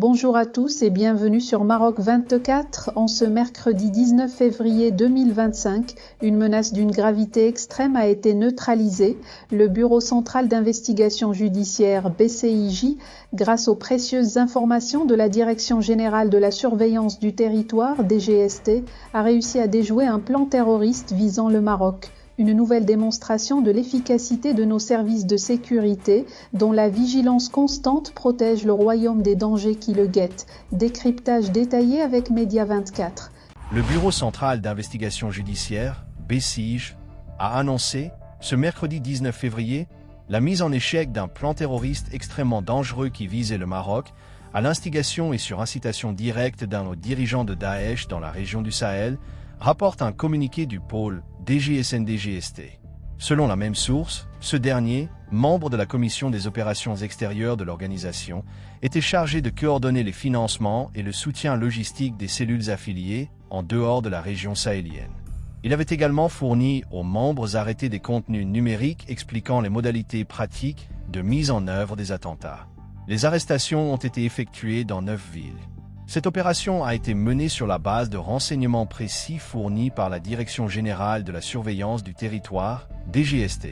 Bonjour à tous et bienvenue sur Maroc 24. En ce mercredi 19 février 2025, une menace d'une gravité extrême a été neutralisée. Le Bureau central d'investigation judiciaire BCIJ, grâce aux précieuses informations de la Direction générale de la surveillance du territoire DGST, a réussi à déjouer un plan terroriste visant le Maroc. Une nouvelle démonstration de l'efficacité de nos services de sécurité, dont la vigilance constante protège le royaume des dangers qui le guettent. Décryptage détaillé avec Média 24. Le Bureau central d'investigation judiciaire, BCIJ, a annoncé, ce mercredi 19 février, la mise en échec d'un plan terroriste extrêmement dangereux qui visait le Maroc, à l'instigation et sur incitation directe d'un aux dirigeants de Daesh dans la région du Sahel, rapporte un communiqué du pôle DGSN-DGST. Selon la même source, ce dernier, membre de la commission des opérations extérieures de l'organisation, était chargé de coordonner les financements et le soutien logistique des cellules affiliées en dehors de la région sahélienne. Il avait également fourni aux membres arrêtés des contenus numériques expliquant les modalités pratiques de mise en œuvre des attentats. Les arrestations ont été effectuées dans 9 villes. Cette opération a été menée sur la base de renseignements précis fournis par la Direction générale de la surveillance du territoire, DGST.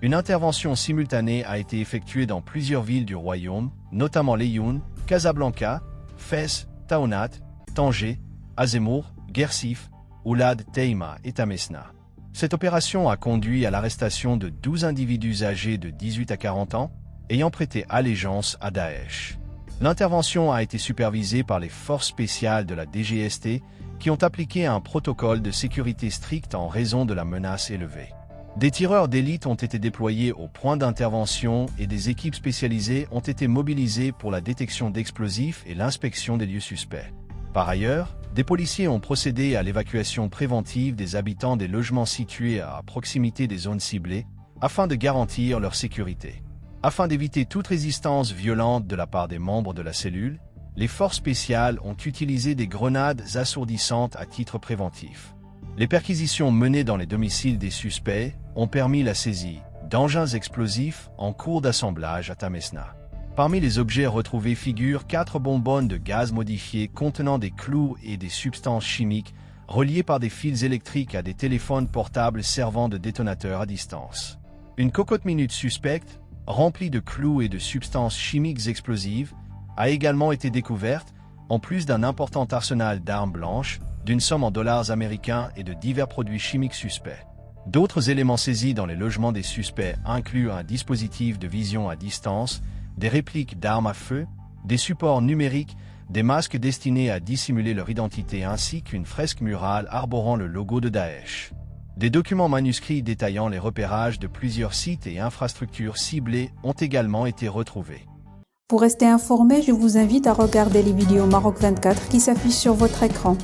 Une intervention simultanée a été effectuée dans plusieurs villes du royaume, notamment Laayoune, Casablanca, Fès, Taounat, Tanger, Azemmour, Guersif, Oulad, Teima et Tamesna. Cette opération a conduit à l'arrestation de 12 individus âgés de 18 à 40 ans, ayant prêté allégeance à Daesh. L'intervention a été supervisée par les forces spéciales de la DGST qui ont appliqué un protocole de sécurité strict en raison de la menace élevée. Des tireurs d'élite ont été déployés au point d'intervention et des équipes spécialisées ont été mobilisées pour la détection d'explosifs et l'inspection des lieux suspects. Par ailleurs, des policiers ont procédé à l'évacuation préventive des habitants des logements situés à proximité des zones ciblées afin de garantir leur sécurité. Afin d'éviter toute résistance violente de la part des membres de la cellule, les forces spéciales ont utilisé des grenades assourdissantes à titre préventif. Les perquisitions menées dans les domiciles des suspects ont permis la saisie d'engins explosifs en cours d'assemblage à Tamesna. Parmi les objets retrouvés figurent 4 bonbonnes de gaz modifiées contenant des clous et des substances chimiques reliées par des fils électriques à des téléphones portables servant de détonateurs à distance. Une cocotte-minute suspecte, remplie de clous et de substances chimiques explosives, a également été découverte, en plus d'un important arsenal d'armes blanches, d'une somme en dollars américains et de divers produits chimiques suspects. D'autres éléments saisis dans les logements des suspects incluent un dispositif de vision à distance, des répliques d'armes à feu, des supports numériques, des masques destinés à dissimuler leur identité ainsi qu'une fresque murale arborant le logo de Daesh. Des documents manuscrits détaillant les repérages de plusieurs sites et infrastructures ciblées ont également été retrouvés. Pour rester informé, je vous invite à regarder les vidéos Maroc 24 qui s'affichent sur votre écran.